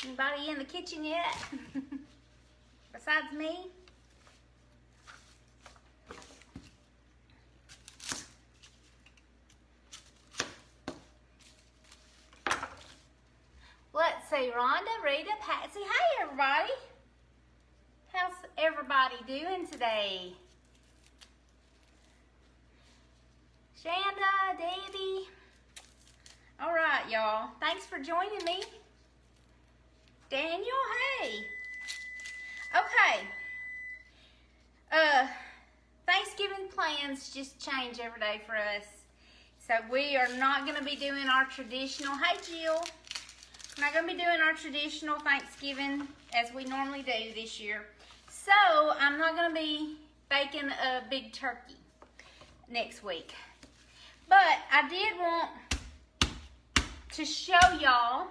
Anybody in the kitchen yet? Besides me? Let's see, Rhonda, Rita, Patsy. Hey, everybody. How's everybody doing today? Shanda, Debbie. All right, y'all. Thanks for joining me. Daniel, hey. Okay. Thanksgiving plans just change every day for us. So we are not going to be doing our traditional, hey Jill. We're not going to be doing our traditional Thanksgiving as we normally do this year. So I'm not going to be baking a big turkey next week. But I did want to show y'all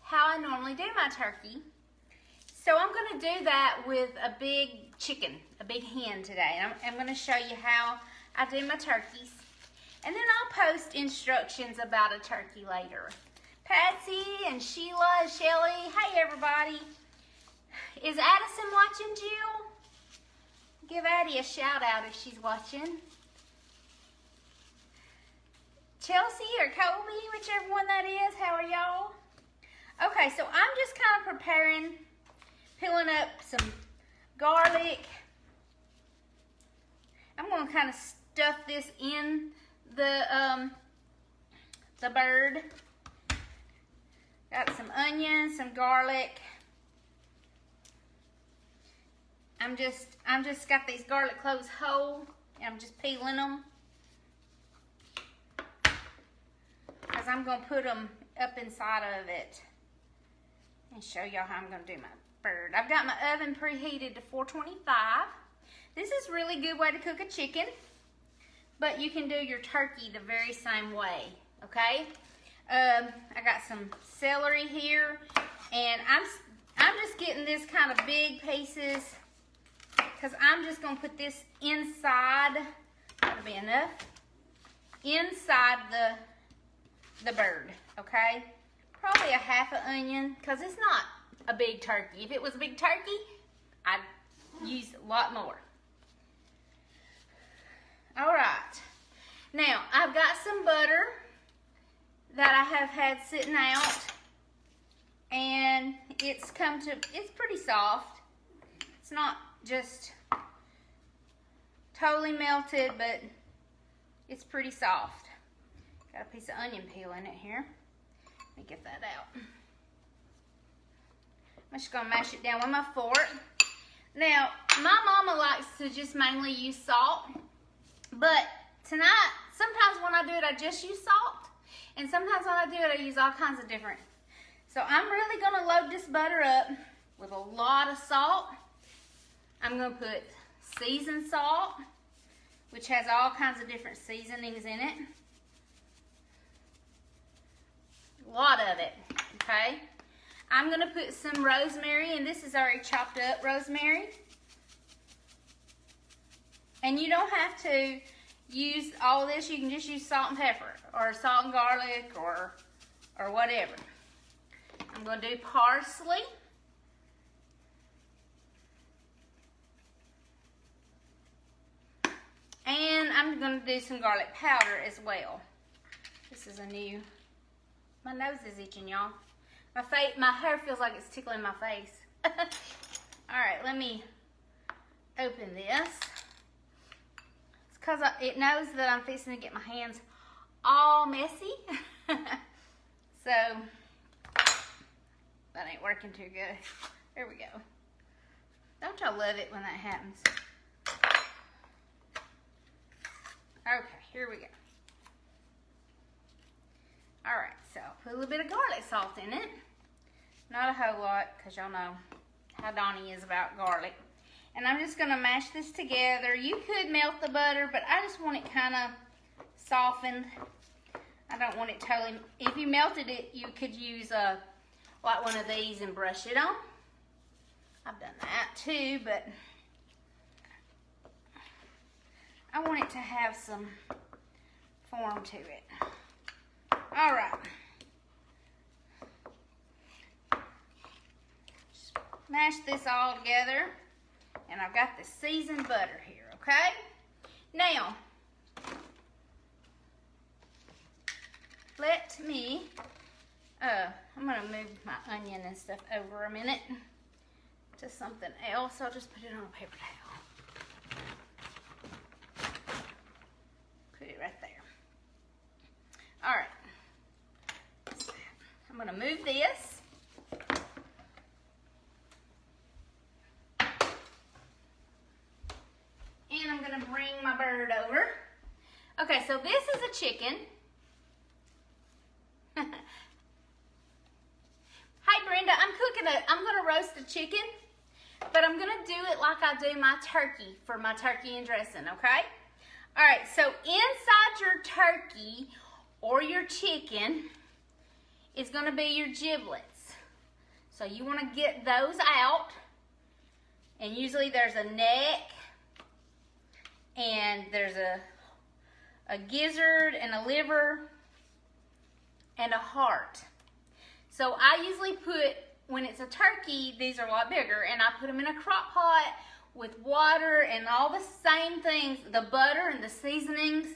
how I normally do my turkey. So I'm going to do that with a big chicken, a big hen today. I'm going to show you how I do my turkeys. And then I'll post instructions about a turkey later. Patsy and Sheila and Shelly, hey everybody. Is Addison watching, Jill? Give Addie a shout out if she's watching. Chelsea or Colby, whichever one that is, how are y'all? Okay, so I'm just kind of preparing, peeling up some garlic. I'm going to kind of stuff this in the bird. Got some onions, some garlic. I'm just got these garlic cloves whole, and I'm just peeling them. Because I'm going to put them up inside of it and show y'all how I'm going to do my bird. I've got my oven preheated to 425. This is a really good way to cook a chicken, but you can do your turkey the very same way, okay? I got some celery here, and I'm just getting this kind of big pieces because I'm just going to put this inside, that'll be enough, inside the bird, okay? Probably a half an onion because it's not a big turkey. If it was a big turkey, I'd use a lot more. All right. Now, I've got some butter that I have had sitting out, and it's pretty soft. It's not just totally melted, but it's pretty soft. Got a piece of onion peel in it here. Let me get that out. I'm just gonna mash it down with my fork. Now, my mama likes to just mainly use salt, but tonight, sometimes when I do it, I just use salt, and sometimes when I do it, I use all kinds of different. So I'm really gonna load this butter up with a lot of salt. I'm gonna put seasoned salt, which has all kinds of different seasonings in it. A lot of it, okay? I'm gonna put some rosemary, and this is already chopped up rosemary. And you don't have to use all this. You can just use salt and pepper, or salt and garlic, or whatever. I'm gonna do parsley. And I'm gonna do some garlic powder as well. This is a new, my nose is itching, y'all. My hair feels like it's tickling my face. All right, let me open this. It's because it knows that I'm fixing to get my hands all messy. So, that ain't working too good. There we go. Don't y'all love it when that happens? Okay, here we go. All right, so put a little bit of garlic salt in it. Not a whole lot, because y'all know how Donnie is about garlic. And I'm just going to mash this together. You could melt the butter, but I just want it kind of softened. I don't want it totally... If you melted it, you could use like one of these and brush it on. I've done that too, but I want it to have some form to it. All right. mash this all together. And I've got the seasoned butter here, okay? Now, let me, I'm gonna move my onion and stuff over a minute to something else. I'll just put it on a paper towel. Put it right there. All right. I'm gonna move this. And I'm gonna bring my bird over. Okay, so this is a chicken. Hey Brenda, I'm gonna roast a chicken, but I'm gonna do it like I do my turkey for my turkey and dressing, okay? All right, so inside your turkey or your chicken is gonna be your giblets. So you wanna get those out, and usually there's a neck, and there's a gizzard and a liver and a heart. So I usually put, when it's a turkey, these are a lot bigger, and I put them in a crock pot with water and all the same things, the butter and the seasonings,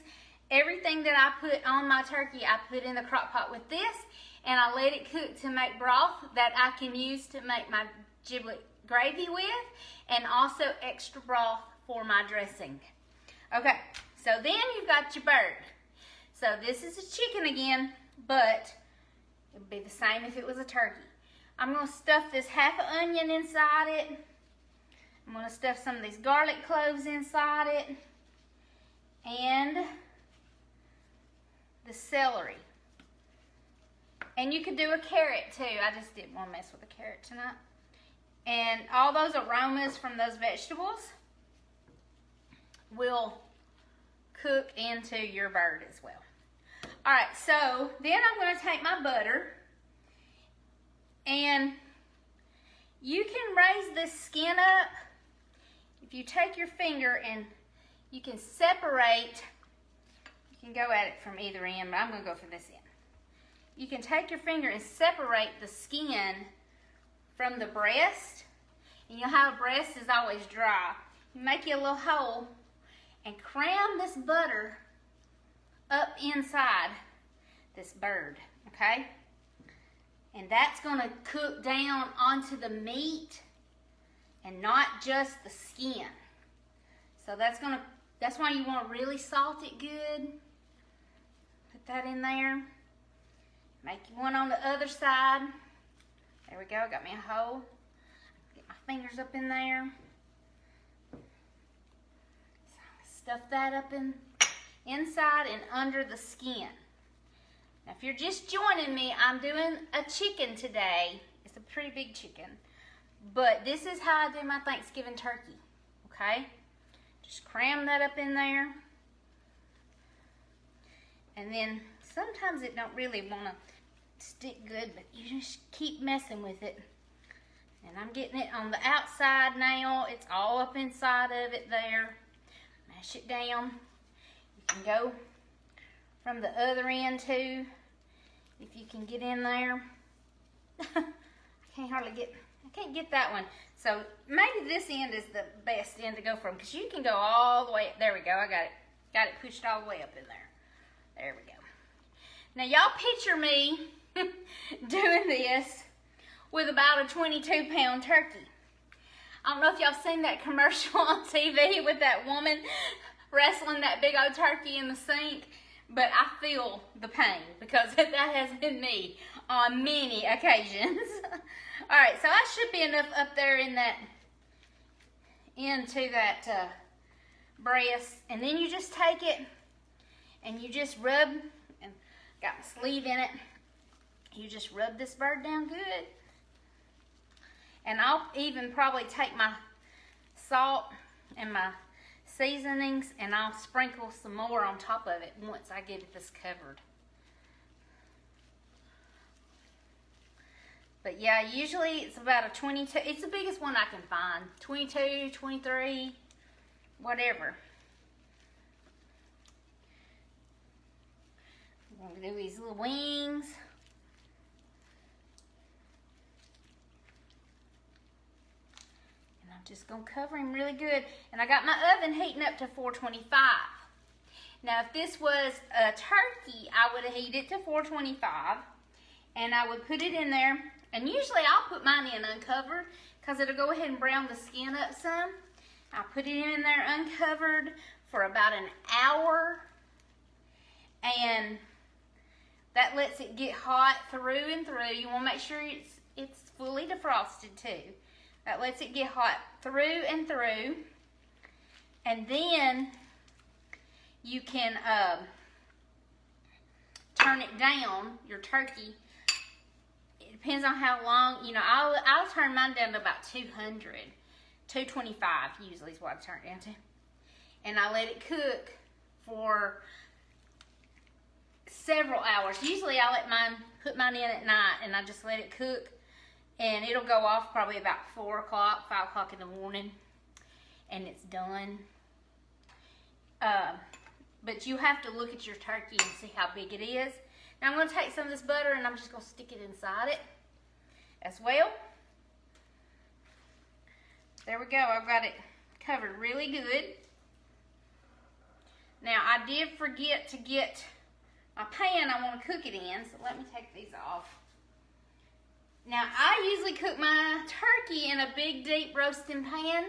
everything that I put on my turkey, I put in the crock pot with this, and I let it cook to make broth that I can use to make my giblet gravy with, and also extra broth for my dressing. Okay, so then you've got your bird. So this is a chicken again, but it would be the same if it was a turkey. I'm going to stuff this half an onion inside it. I'm going to stuff some of these garlic cloves inside it. And the celery. And you could do a carrot too. I just didn't want to mess with the carrot tonight. And all those aromas from those vegetables will cook into your bird as well. All right, so then I'm going to take my butter, and you can raise this skin up. If you take your finger and you can separate, you can go at it from either end, but I'm going to go for this end. You can take your finger and separate the skin from the breast, and you'll have a breast is always dry. You make you a little hole and cram this butter up inside this bird, okay? And that's gonna cook down onto the meat and not just the skin. So that's why you wanna really salt it good. Put that in there. Make you one on the other side. There we go, got me a hole. Get my fingers up in there. Stuff that up inside and under the skin. Now if you're just joining me, I'm doing a chicken today. It's a pretty big chicken. But this is how I do my Thanksgiving turkey, okay? Just cram that up in there. And then sometimes it don't really want to stick good, but you just keep messing with it. And I'm getting it on the outside now. It's all up inside of it there. Mash it down. You can go from the other end too, if you can get in there. I can't get that one. So maybe this end is the best end to go from, because you can go all the way, there we go, I got it pushed all the way up in there. There we go. Now y'all picture me doing this with about a 22-pound turkey. I don't know if y'all seen that commercial on TV with that woman wrestling that big old turkey in the sink, but I feel the pain because that has been me on many occasions. All right, so I should be enough up there in that, into that breast, and then you just take it and you just rub, and got my sleeve in it, you just rub this bird down good. And I'll even probably take my salt and my seasonings and I'll sprinkle some more on top of it once I get this covered. But yeah, usually it's about a 22, it's the biggest one I can find. 22, 23, whatever. I'm gonna do these little wings. I'm just gonna cover him really good. And I got my oven heating up to 425. Now, if this was a turkey, I would heat it to 425, and I would put it in there. And usually I'll put mine in uncovered because it'll go ahead and brown the skin up some. I'll put it in there uncovered for about an hour, and that lets it get hot through and through. You want to make sure it's fully defrosted too. That lets it get hot through and through, and then you can turn it down, your turkey. It depends on how long, you know, I'll turn mine down to about 200. 225 usually is what I turn it down to. And I let it cook for several hours. Usually I put mine in at night, and I just let it cook. And it'll go off probably about 4 o'clock, 5 o'clock in the morning. And it's done. But you have to look at your turkey and see how big it is. Now I'm going to take some of this butter and I'm just going to stick it inside it as well. There we go. I've got it covered really good. Now I did forget to get my pan I want to cook it in, so let me take these off. Now I usually cook my turkey in a big deep roasting pan.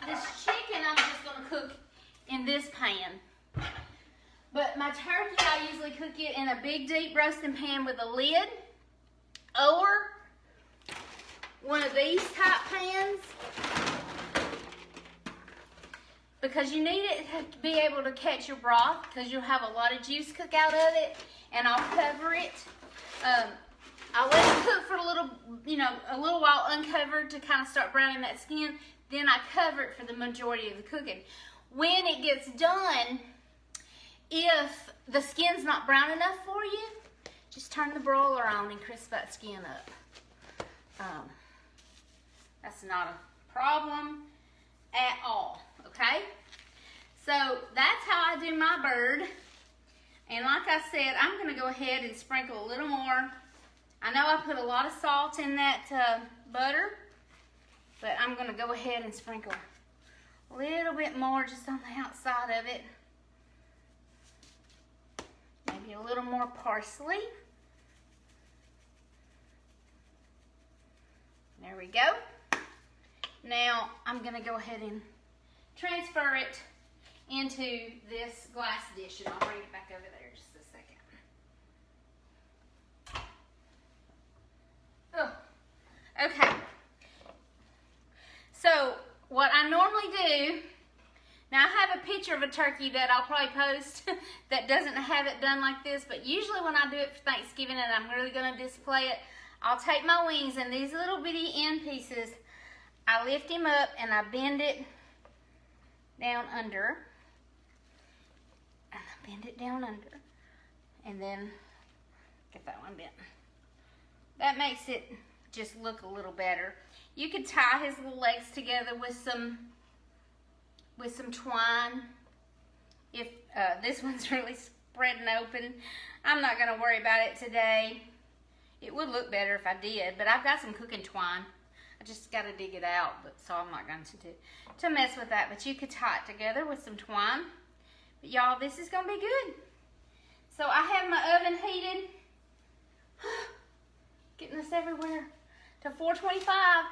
This chicken I'm just going to cook in this pan. But my turkey, I usually cook it in a big deep roasting pan with a lid, or one of these type pans, because you need it to be able to catch your broth, because you'll have a lot of juice cook out of it. And I'll cover it. I'll let it cook for a little while uncovered to kind of start browning that skin. Then I cover it for the majority of the cooking. When it gets done, if the skin's not brown enough for you, just turn the broiler on and crisp that skin up. That's not a problem at all, okay? So that's how I do my bird. And like I said, I'm going to go ahead and sprinkle a little more. I know I put a lot of salt in that butter, but I'm going to go ahead and sprinkle a little bit more just on the outside of it. Maybe a little more parsley. There we go. Now I'm going to go ahead and transfer it into this glass dish, and I'll bring it back over there just a second. Oh, okay. So what I normally do, now I have a picture of a turkey that I'll probably post that doesn't have it done like this, but usually when I do it for Thanksgiving and I'm really going to display it, I'll take my wings and these little bitty end pieces, I lift him up and I bend it down under. And I bend it down under. And then get that one bent. That makes it just look a little better. You could tie his little legs together with some twine. If this one's really spreading open, I'm not going to worry about it today. It would look better if I did, but I've got some cooking twine. I just got to dig it out, so I'm not going to mess with that. But you could tie it together with some twine. But y'all, this is going to be good. So I have my oven heated. Getting this everywhere. To 425.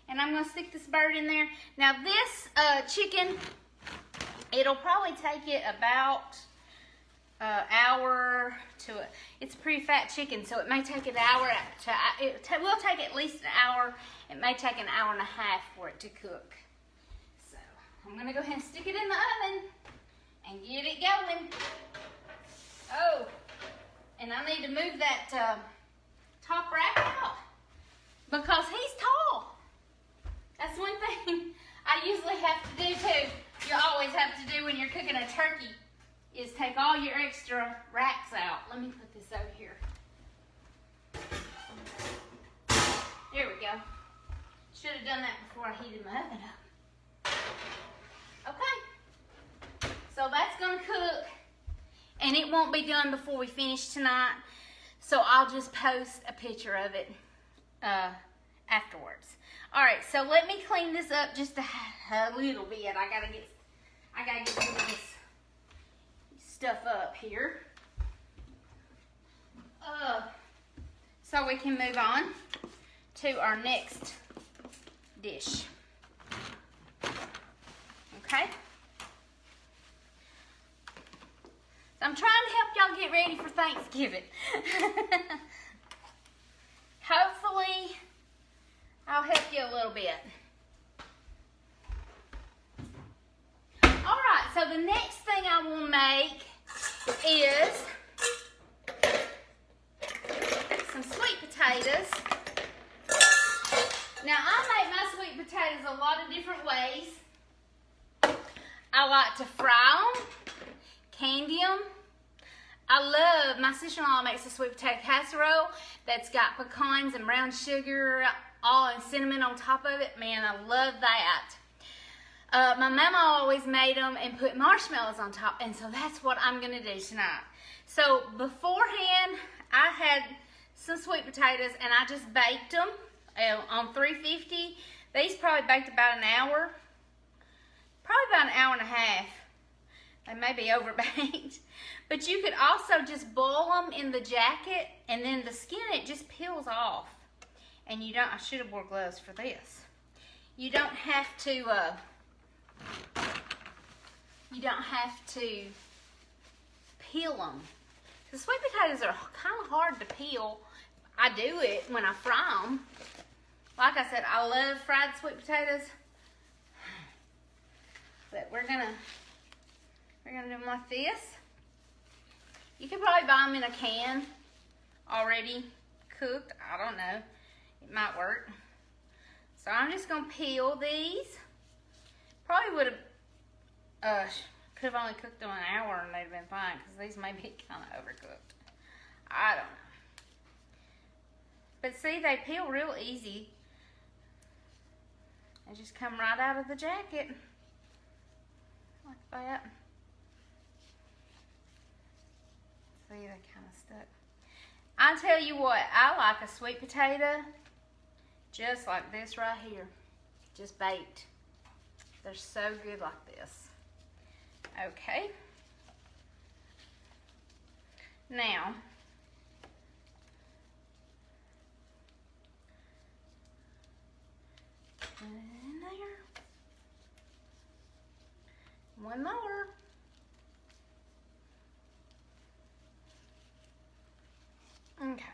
And I'm going to stick this bird in there. Now this chicken, it'll probably take it about an hour to, it's a pretty fat chicken, so it may take an hour to, will take at least an hour. It may take an hour and a half for it to cook. So I'm going to go ahead and stick it in the oven and get it going. Oh, and I need to move that top rack out because he's tall. That's one thing I usually have to do too. You always have to do when you're cooking a turkey is take all your extra racks out. Let me put this over here. There we go. Should have done that before I heated my oven up. Okay. So that's going to cook. And it won't be done before we finish tonight. So I'll just post a picture of it afterwards. All right, so let me clean this up just a little bit. I gotta get some of this stuff up here. So we can move on to our next dish. Okay? So I'm trying to help y'all get ready for Thanksgiving. Hopefully, I'll help you a little bit. Alright, so the next thing I will make is some sweet potatoes. Now, I make my sweet potatoes a lot of different ways. I like to fry them, candy them. My sister-in-law makes a sweet potato casserole that's got pecans and brown sugar, all and cinnamon on top of it. Man, I love that. My mama always made them and put marshmallows on top, and so that's what I'm gonna do tonight. So beforehand, I had some sweet potatoes and I just baked them on 350. These probably baked about an hour, probably about an hour and a half. They may be overbaked. But you could also just boil them in the jacket, and then the skin, it just peels off. And you don't, I should have wore gloves for this. You don't have to, peel them. The sweet potatoes are kind of hard to peel. I do it when I fry them. Like I said, I love fried sweet potatoes. But we're gonna do them like this. You could probably buy them in a can already cooked. I don't know. It might work. So I'm just gonna peel these. Probably would have could have only cooked them an hour and they'd have been fine, because these may be kind of overcooked. I don't know. But see, they peel real easy. They just come right out of the jacket. Like that. See, they kind of stuck. I tell you what, I like a sweet potato just like this right here. Just baked. They're so good like this. Okay. Now, put it in there. One more. Okay.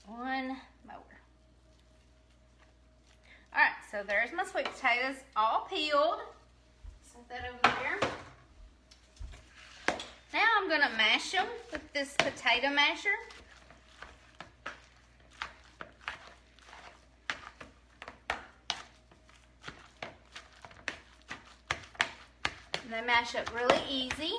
One more. Alright, so there's my sweet potatoes all peeled. Set that over there. Now I'm going to mash them with this potato masher. And they mash up really easy.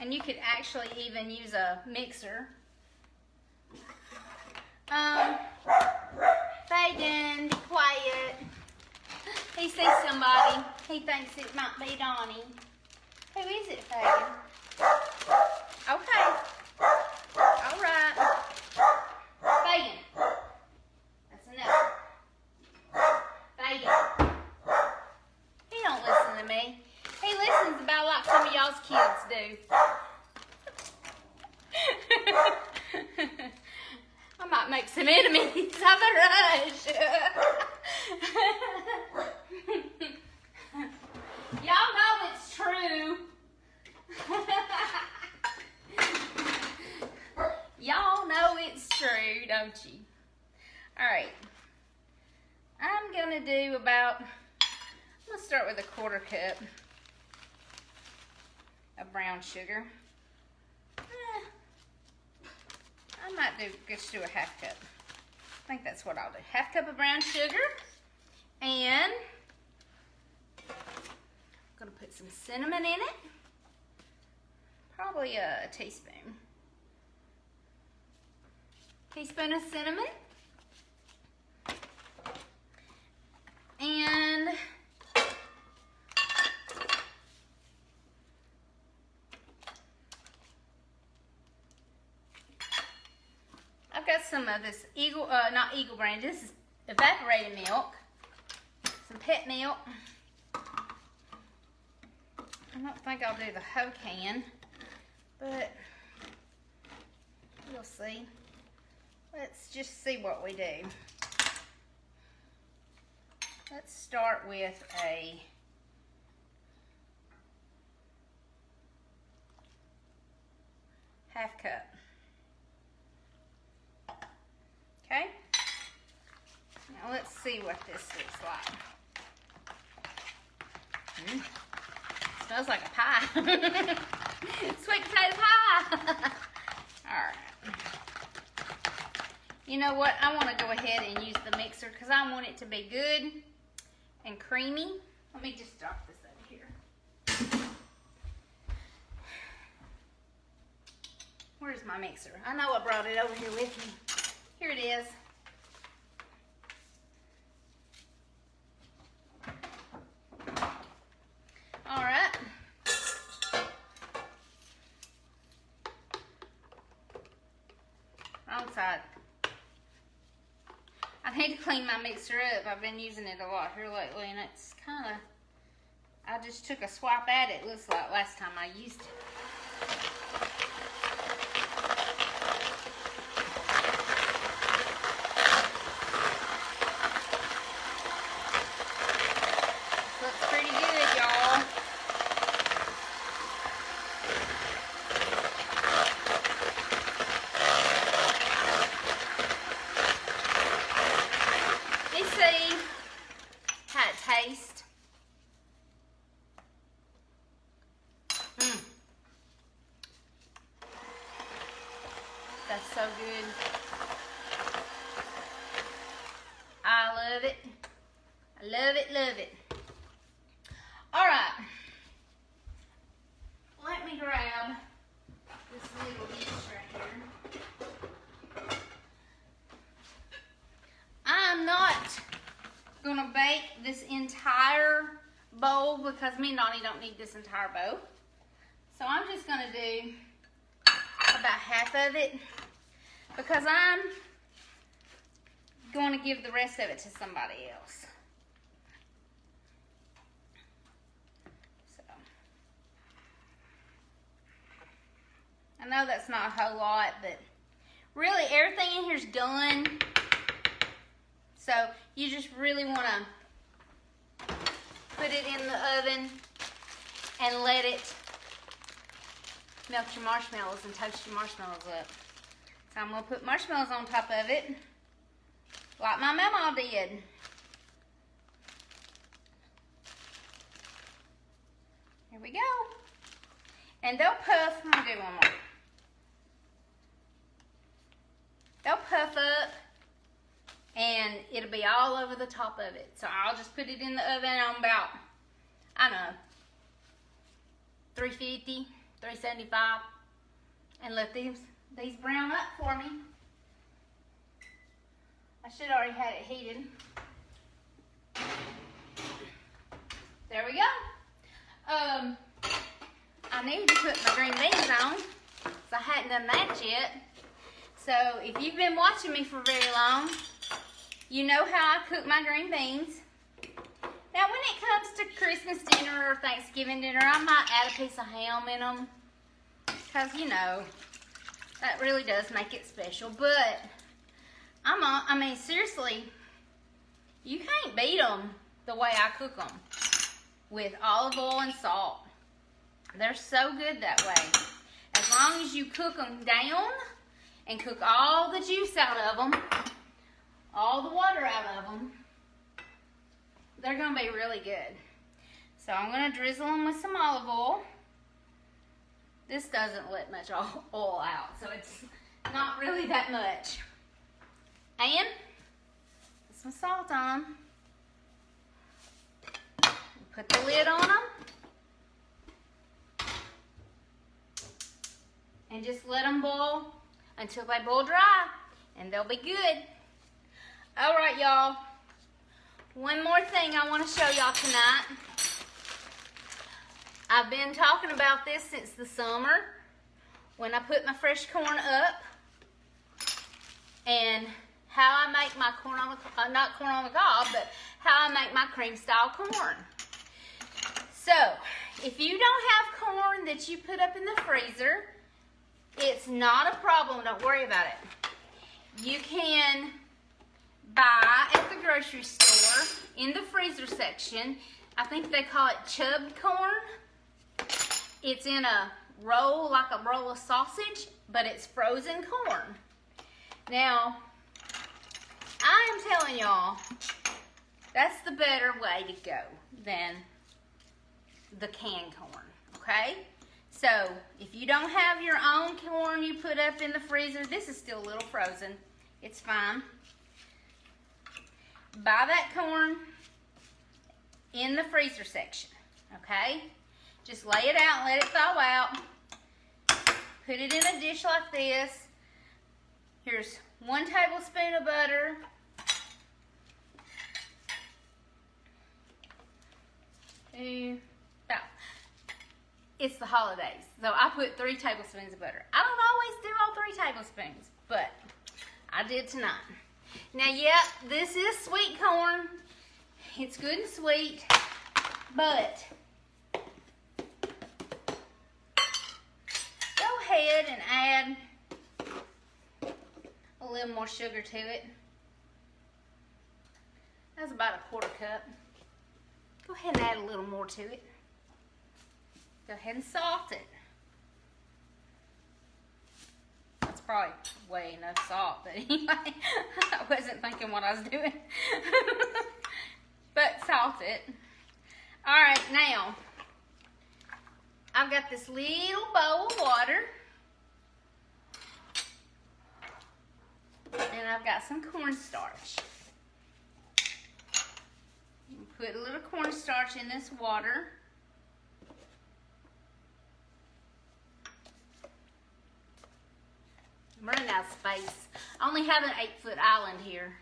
And you could actually even use a mixer. Fagan, be quiet. He sees somebody. He thinks it might be Donnie. Who is it, Fagan? Okay. All right. Fagan. That's enough. Fagan. He don't listen to me. He listens about like some of y'all's kids do. I might make some enemies of the rush. Y'all know it's true. Y'all know it's true, don't you? Alright. I'm going to do about, let's start with a 1/4 cup of brown sugar. I might just do a 1/2 cup. I think that's what I'll do. 1/2 cup of brown sugar. And I'm going to put some cinnamon in it. Probably a teaspoon. Teaspoon of cinnamon. And some of this not Eagle brand, this is evaporated milk, some pet milk. I don't think I'll do the whole can, but we'll see. Let's just see what we do. Let's start with a half cup. Okay? Now let's see what this looks like. Smells like a pie. Sweet potato pie. Alright. You know what? I want to go ahead and use the mixer because I want it to be good and creamy. Let me just drop this over here. Where's my mixer? I know I brought it over here with me. Here it is. All right. Wrong side. I need to clean my mixer up. I've been using it a lot here lately, and it's kind of, I just took a swipe at it, looks like last time I used it. Looks pretty good, y'all. Let's see how it tastes. That's so good. I love it. I love it, love it. All right. Let me grab this little dish right here. I'm not gonna bake this entire bowl because me and Donnie don't need this entire bowl. So I'm just gonna do about half of it because I'm going to give the rest of it to somebody else. So I know that's not a whole lot, but really everything in here is done. So you just really want to put it in the oven and let it melt your marshmallows and toast your marshmallows up. So I'm going to put marshmallows on top of it, like my mama did. Here we go. And they'll puff. I'm going to do one more. They'll puff up, and it'll be all over the top of it. So I'll just put it in the oven on about, I don't know, 350. 375, and let these brown up for me. I should already had it heated. There we go. I need to put my green beans on, so I hadn't done that yet. So if you've been watching me for very long, you know how I cook my green beans. Now, when it comes to Christmas dinner or Thanksgiving dinner, I might add a piece of ham in them. Because, you know, that really does make it special. But, I mean, seriously, you can't beat them the way I cook them. With olive oil and salt. They're so good that way. As long as you cook them down and cook all the juice out of them, all the water out of them, they're going to be really good. So I'm going to drizzle them with some olive oil. This doesn't let much oil out, so it's not really that much. And put some salt on them. Put the lid on them. And just let them boil until they boil dry, and they'll be good. All right, y'all. One more thing I want to show y'all tonight. I've been talking about this since the summer when I put my fresh corn up. and how I make my corn on the, not corn on the cob, but how I make my cream style corn. So, if you don't have corn that you put up in the freezer, it's not a problem, don't worry about it. You can buy at the grocery store in the freezer section, I think they call it chubbed corn. It's in a roll, like a roll of sausage, but it's frozen corn. Now, I am telling y'all, that's the better way to go than the canned corn, okay? So, if you don't have your own corn you put up in the freezer, this is still a little frozen. It's fine. Buy that corn in the freezer section, okay? Just lay it out and let it thaw out. Put it in a dish like this. Here's 1 tablespoon of butter. It's the holidays, so I put 3 tablespoons of butter. I don't always do all 3 tablespoons, but I did tonight. Now, yep, this is sweet corn. It's good and sweet, but go ahead and add a little more sugar to it. That's about a 1/4 cup. Go ahead and add a little more to it. Go ahead and salt it. That's probably way enough salt, but anyway, I wasn't thinking what I was doing. But salt it. Alright, now, I've got this little bowl of water. And I've got some cornstarch. Put a little cornstarch in this water. I'm running out of space. I only have an 8-foot island here.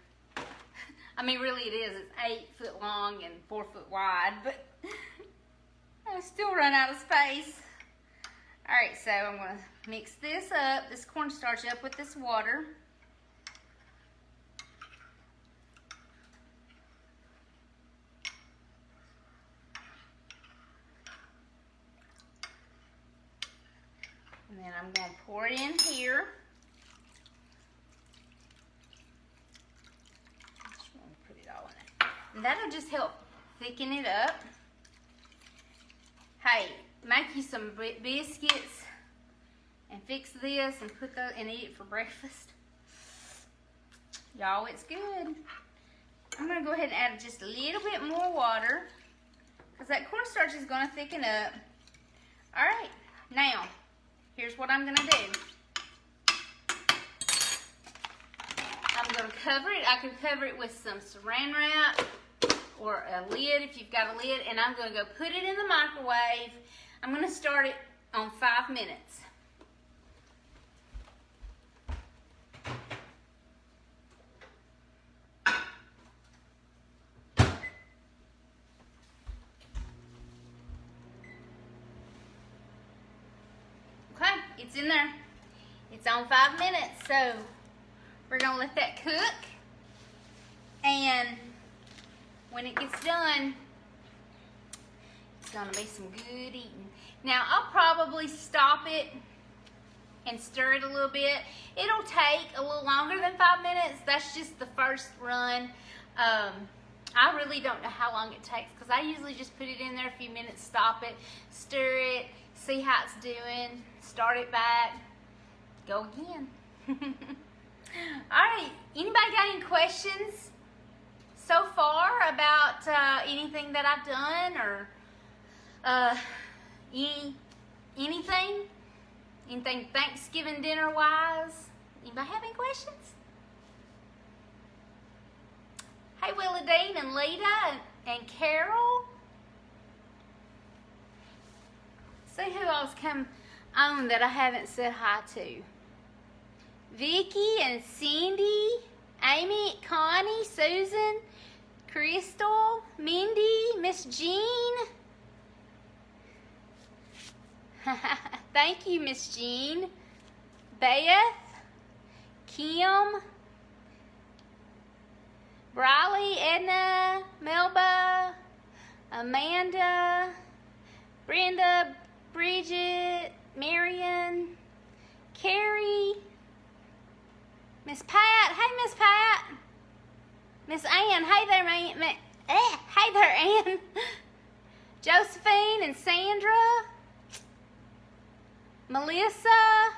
I mean, really it is. It's 8 foot long and 4 foot wide, but I still run out of space. All right, so I'm gonna mix this up, this cornstarch up with this water. And then I'm gonna pour it in here. And that'll just help thicken it up. Hey, make you some biscuits and fix this and put those and eat it for breakfast. Y'all, it's good. I'm gonna go ahead and add just a little bit more water because that cornstarch is gonna thicken up. All right, now here's what I'm gonna do. I'm gonna cover it. I can cover it with some saran wrap or a lid if you've got a lid, and I'm gonna go put it in the microwave. I'm gonna start it on 5 minutes. Okay, it's in there. It's on 5 minutes, so we're gonna let that cook, and when it gets done, it's gonna be some good eating. Now, I'll probably stop it and stir it a little bit. It'll take a little longer than 5 minutes. That's just the first run. I really don't know how long it takes because I usually just put it in there a few minutes, stop it, stir it, see how it's doing, start it back, go again. All right, anybody got any questions so far about anything that I've done or anything Thanksgiving dinner wise? Anybody have any questions? Hey, Willadine and Lita and Carol. See who else come on that I haven't said hi to. Vicky and Cindy, Amy, Connie, Susan, Crystal, Mindy, Miss Jean. Thank you, Miss Jean. Beth, Kim, Briley, Edna, Melba, Amanda, Brenda, Bridget, Marion, Carrie, Miss Pat. Hey, Miss Pat. Miss Ann. Hey there, hey there, Ann. Josephine and Sandra. Melissa.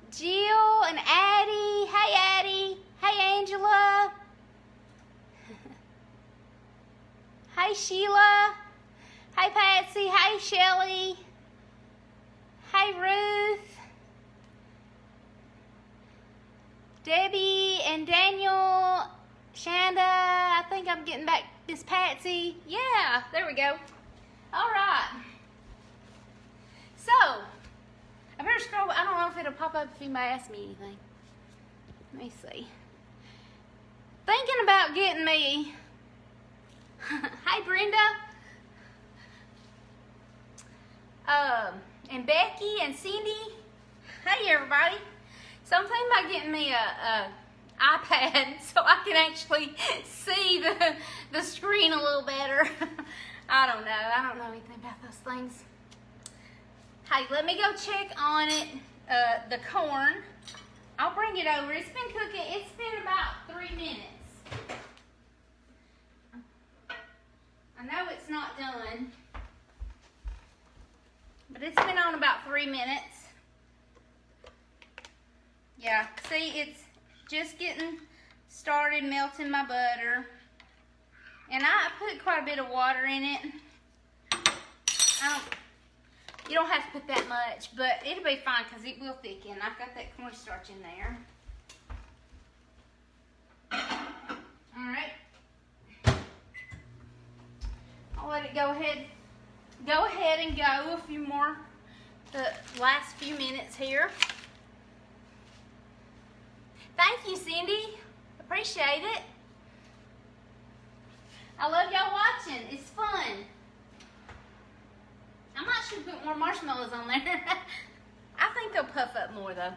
Jill and Addie. Hey, Addie. Hey, Angela. Hey, Sheila. Hey, Patsy. Hey, Shelly. Hey, Ruth. Debbie and Daniel. Shanda. I think I'm getting back Miss Patsy. Yeah, there we go. All right. So, I better scroll. I don't know if it'll pop up if anybody asks me anything. Let me see. Thinking about getting me. Hey, Brenda. And Becky and Cindy. Hey, everybody. So I'm thinking about getting me a iPad so I can actually see the screen a little better. I don't know. I don't know anything about those things. Hey, let me go check on it. The corn. I'll bring it over. It's been cooking. It's been about 3 minutes. I know it's not done, but it's been on about 3 minutes. Yeah, see, it's just getting started melting my butter. And I put quite a bit of water in it. You don't have to put that much, but it'll be fine because it will thicken. I've got that cornstarch in there. All right. I'll let it go ahead and go a few more, the last few minutes here. Thank you, Cindy. Appreciate it. I love y'all watching. It's fun. I might should put more marshmallows on there. I think they'll puff up more though.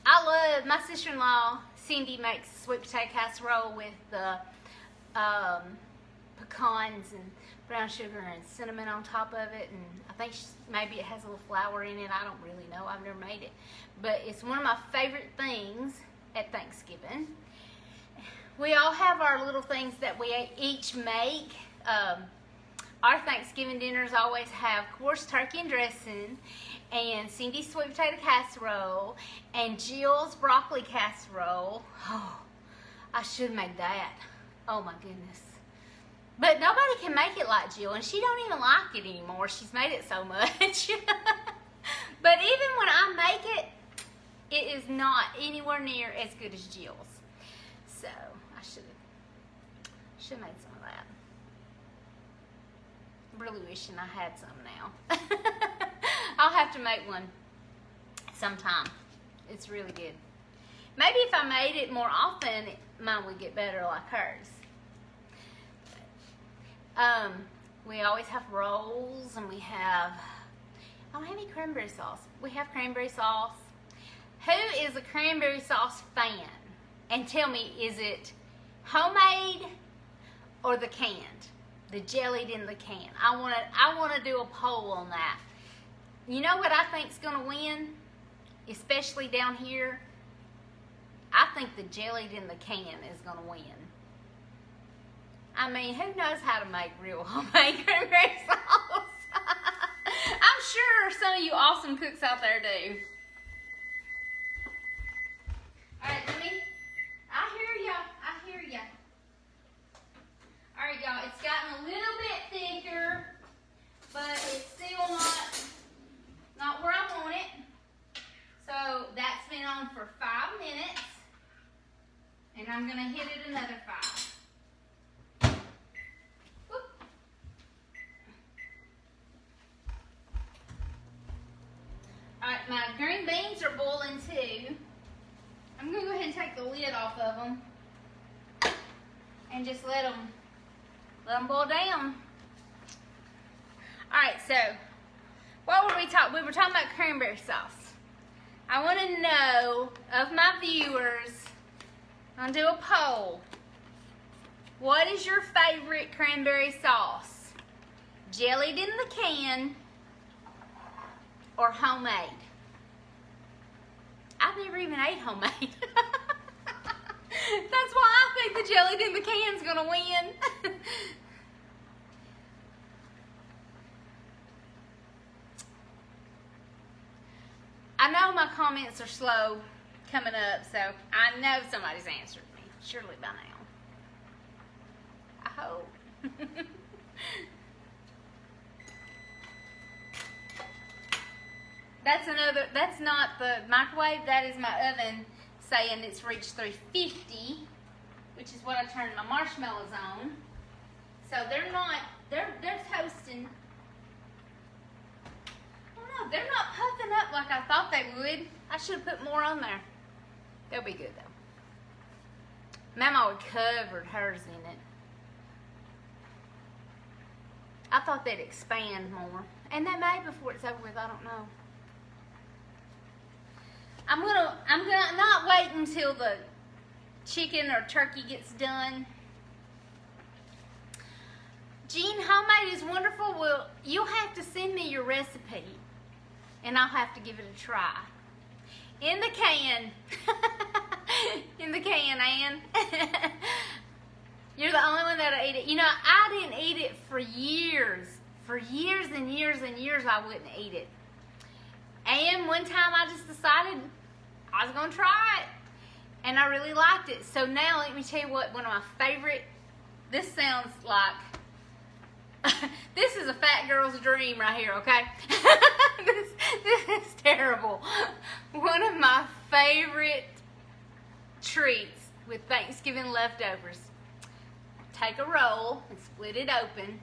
I love, my sister-in-law, Cindy, makes sweet potato casserole with the pecans and brown sugar and cinnamon on top of it. And I think maybe it has a little flour in it. I don't really know. I've never made it. But it's one of my favorite things at Thanksgiving. We all have our little things that we each make. Our Thanksgiving dinners always have, of course, turkey and dressing, and Cindy's sweet potato casserole, and Jill's broccoli casserole. Oh, I should have made that. Oh my goodness. But nobody can make it like Jill, and she don't even like it anymore. She's made it so much. But even when I make it, it is not anywhere near as good as Jill's. So I should have made some of that. I'm really wishing I had some now. I'll have to make one sometime. It's really good. Maybe if I made it more often, mine would get better like hers. We always have rolls, and we have, I don't have any cranberry sauce. We have cranberry sauce. Who is a cranberry sauce fan? And tell me, is it homemade or the canned? The jellied in the can. I want to do a poll on that. You know what I think's going to win? Especially down here? I think the jellied in the can is going to win. I mean, who knows how to make real homemade cranberry sauce? I'm sure some of you awesome cooks out there do. Alright, I hear ya. Alright, y'all, it's gotten a little bit thicker, but it's still not where I want it. So that's been on for 5 minutes, and I'm gonna hit it another 5. Alright, my green beans are boiling too. I'm going to go ahead and take the lid off of them and just let them boil down. Alright, so what were we talking? We were talking about cranberry sauce. I want to know, of my viewers, I'm gonna do a poll. What is your favorite cranberry sauce? Jellied in the can or homemade? I've never even ate homemade. That's why I think the jellied in the can's gonna win. I know my comments are slow coming up, so I know somebody's answered me, surely by now. I hope. That's not the microwave, that is my oven saying it's reached 350, which is what I turned my marshmallows on. So they're toasting. I don't know, they're not puffing up like I thought they would. I should have put more on there. They'll be good though. Mama would covered hers in it. I thought they'd expand more. And they may before it's over with, I don't know. I'm gonna not wait until the chicken or turkey gets done. Jean, homemade is wonderful. Well, you'll have to send me your recipe and I'll have to give it a try. In the can. In the can, Ann. You're the only one that'll eat it. You know, I didn't eat it for years. For years and years and years, I wouldn't eat it. And one time I just decided I was going to try it. And I really liked it. So now, let me tell you what, one of my favorite, this sounds like, this is a fat girl's dream right here, okay? This is terrible. One of my favorite treats with Thanksgiving leftovers. Take a roll and split it open.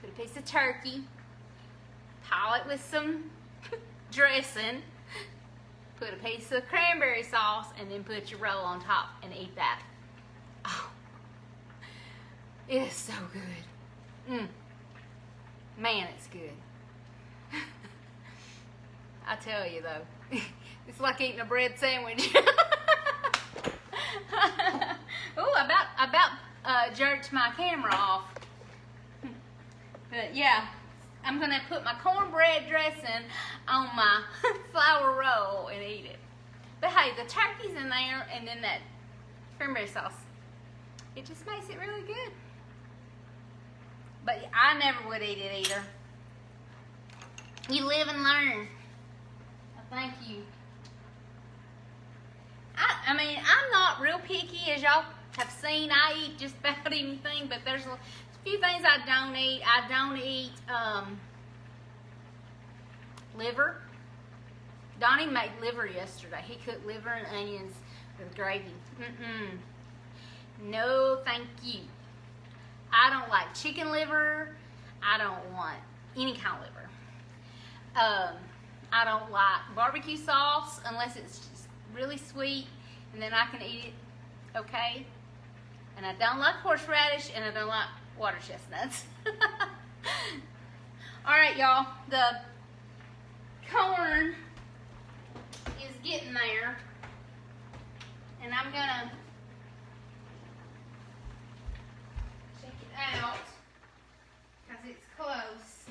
Put a piece of turkey. Pile it with some dressing. Put a piece of cranberry sauce and then put your roll on top and eat that. Oh, it is so good. Man, it's good. I tell you though, it's like eating a bread sandwich. Oh, I about jerked my camera off. But yeah, I'm gonna put my cornbread dressing on my flour roll and eat it. But hey, the turkey's in there and then that cranberry sauce. It just makes it really good. But I never would eat it either. You live and learn. Thank you. I mean, I'm not real picky, as y'all have seen. I eat just about anything, but there's a few things I don't eat. I don't eat liver. Donnie made liver yesterday. He cooked liver and onions with gravy. No, thank you. I don't like chicken liver. I don't want any kind of liver. I don't like barbecue sauce unless it's just really sweet, and then I can eat it okay. And I don't like horseradish, and I don't like water chestnuts. Alright, y'all. The corn is getting there. And I'm going to check it out because it's close.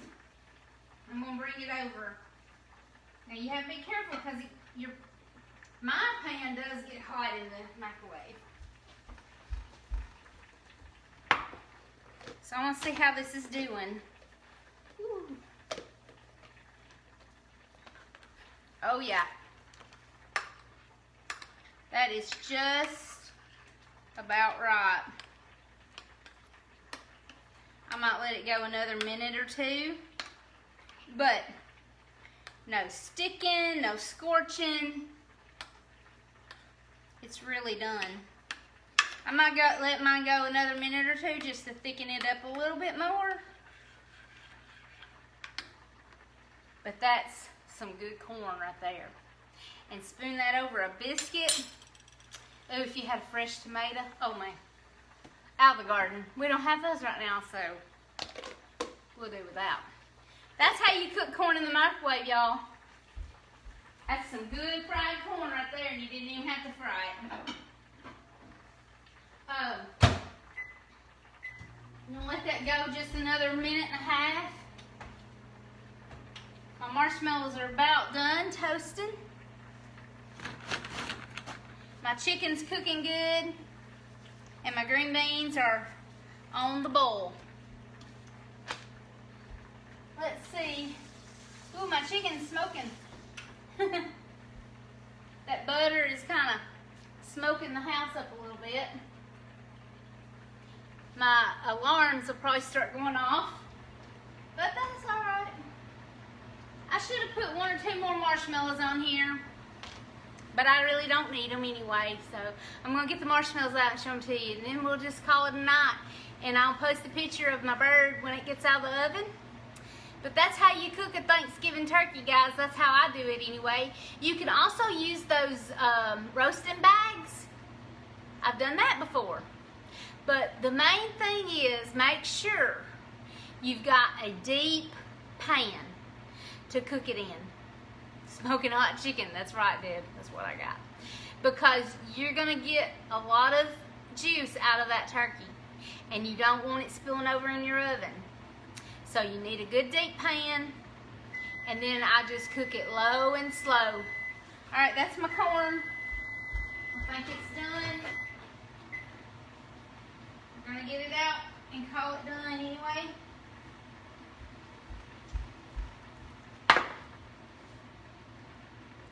I'm going to bring it over. Now you have to be careful because my pan does get hot in the microwave. So I want to see how this is doing. Ooh. Oh yeah. That is just about right. I might let it go another minute or two. But no sticking, no scorching. It's really done. I might let mine go another minute or two just to thicken it up a little bit more. But that's some good corn right there. And spoon that over a biscuit. Oh, if you had a fresh tomato. Oh man. Out of the garden. We don't have those right now, so we'll do without. That's how you cook corn in the microwave, y'all. That's some good fried corn right there, and you didn't even have to fry it. I'm gonna let that go just another minute and a half. My marshmallows are about done toasting. My chicken's cooking good, and my green beans are on the boil. Let's see. Ooh, my chicken's smoking. That butter is kind of smoking the house up a little bit. My alarms will probably start going off, but that's all right. I should have put 1 or 2 more marshmallows on here, but I really don't need them anyway, so I'm going to get the marshmallows out and show them to you, and then we'll just call it a night, and I'll post a picture of my bird when it gets out of the oven. But that's how you cook a Thanksgiving turkey, guys. That's how I do it anyway. You can also use those roasting bags. I've done that before. But the main thing is make sure you've got a deep pan to cook it in. Smoking hot chicken, that's right, Deb. That's what I got. Because you're gonna get a lot of juice out of that turkey, and you don't want it spilling over in your oven. So you need a good deep pan, and then I just cook it low and slow. All right, that's my corn. I think it's done. I'm gonna get it out and call it done anyway.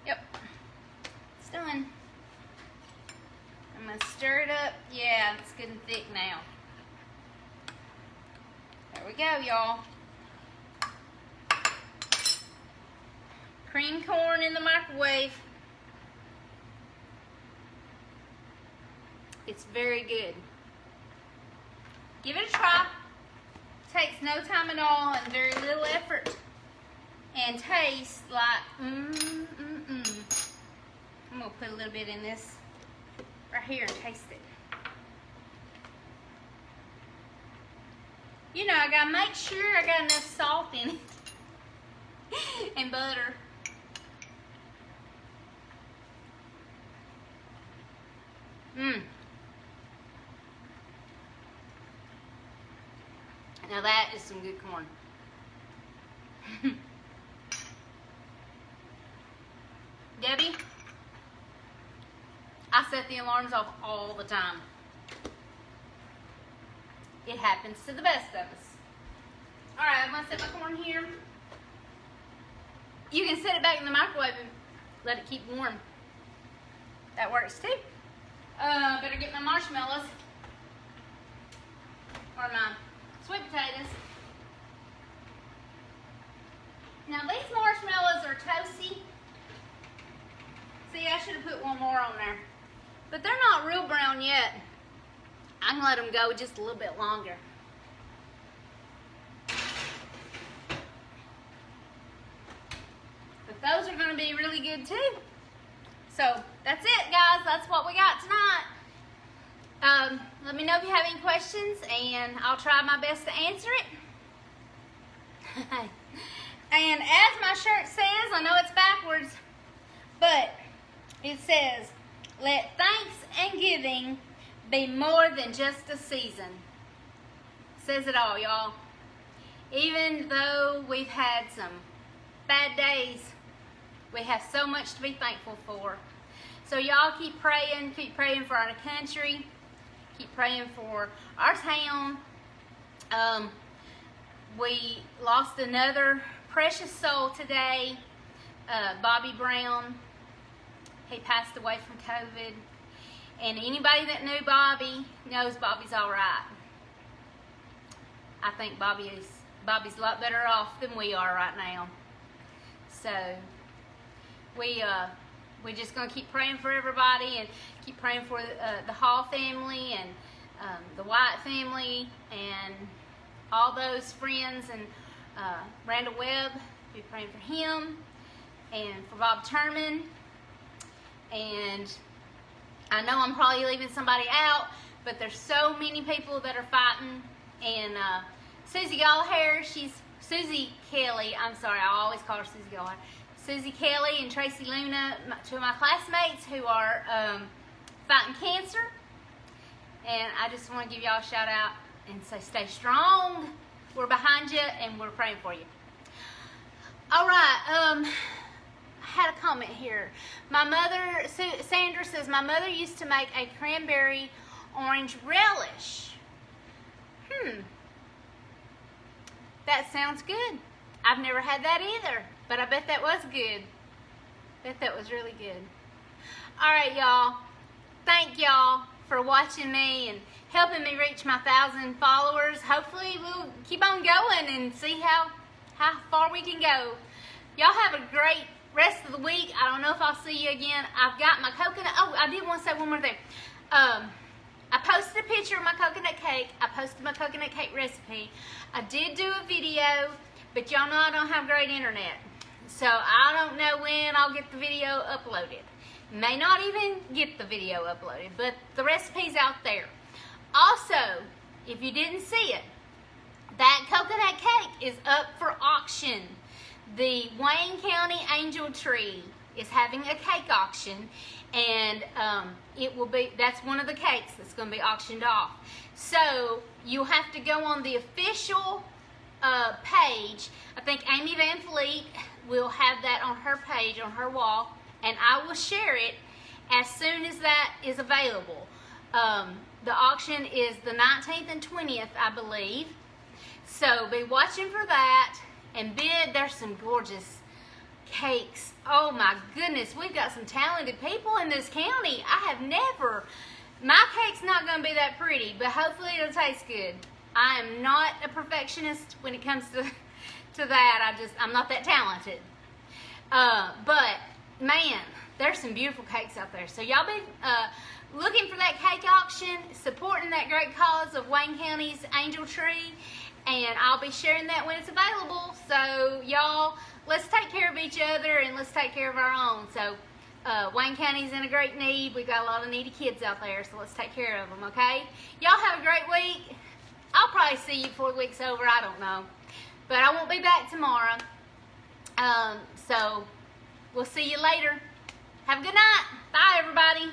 Yep, it's done. I'm gonna stir it up. Yeah, it's good and thick now. There we go, y'all. Cream corn in the microwave. It's very good. Give it a try. Takes no time at all and very little effort. And tastes like I'm gonna put a little bit in this right here and taste it. You know, I gotta make sure I got enough salt in it and butter. Now that is some good corn. Debbie, I set the alarms off all the time. It happens to the best of us. All right, I'm gonna set my corn here. You can set it back in the microwave and let it keep warm. That works too. Better get my marshmallows or my sweet potatoes. Now these marshmallows are toasty. See, I should have put 1 more on there, but they're not real brown yet. I can let them go just a little bit longer. But those are going to be really good too. So that's it, guys. That's what we got tonight. Let me know if you have any questions, and I'll try my best to answer it. And as my shirt says, I know it's backwards, but it says, let thanks and giving be more than just a season. Says it all, y'all. Even though we've had some bad days, we have so much to be thankful for. So y'all keep praying for our country, keep praying for our town. We lost another precious soul today, Bobby Brown. He passed away from COVID. And anybody that knew Bobby knows Bobby's all right. I think Bobby's a lot better off than we are right now. So we're just gonna keep praying for everybody and keep praying for the Hall family and the White family and all those friends, and Randall Webb. Be praying for him and for Bob Turman. And I know I'm probably leaving somebody out, but there's so many people that are fighting. And Susie Kelly, I'm sorry, I always call her Susie Gallagher. Susie Kelly and Tracy Luna, 2 of my classmates who are fighting cancer. And I just want to give y'all a shout out and say stay strong. We're behind you and we're praying for you. All right, I had a comment here. My mother, Sandra says, my mother used to make a cranberry orange relish. That sounds good. I've never had that either, but I bet that was good. Bet that was really good. All right, y'all. Thank y'all for watching me and helping me reach my 1,000 followers. Hopefully we'll keep on going and see how far we can go. Y'all have a great rest of the week. I don't know if I'll see you again. I've got my coconut. Oh, I did want to say one more thing. I posted a picture of my coconut cake. I posted my coconut cake recipe. I did do a video, but y'all know I don't have great internet. So I don't know when I'll get the video uploaded. May not even get the video uploaded, but the recipe's out there. Also, if you didn't see it, that coconut cake is up for auction. The Wayne County Angel Tree is having a cake auction, and that's one of the cakes that's going to be auctioned off. So you'll have to go on the official page. I think Amy Van Fleet will have that on her page, on her wall, and I will share it as soon as that is available. The auction is the 19th and 20th, I believe. So be watching for that and bid. There's some gorgeous cakes. Oh my goodness, we've got some talented people in this county. My cake's not going to be that pretty, but hopefully it'll taste good. I am not a perfectionist when it comes to that. I'm not that talented. But man, there's some beautiful cakes out there. So y'all be looking for that cake auction, supporting that great cause of Wayne County's Angel Tree, and I'll be sharing that when it's available. So y'all, let's take care of each other and let's take care of our own. So Wayne County's in a great need. We've got a lot of needy kids out there, so let's take care of them, okay? Y'all have a great week. I'll probably see you before the week's over. I don't know. But I won't be back tomorrow. So we'll see you later. Have a good night. Bye, everybody.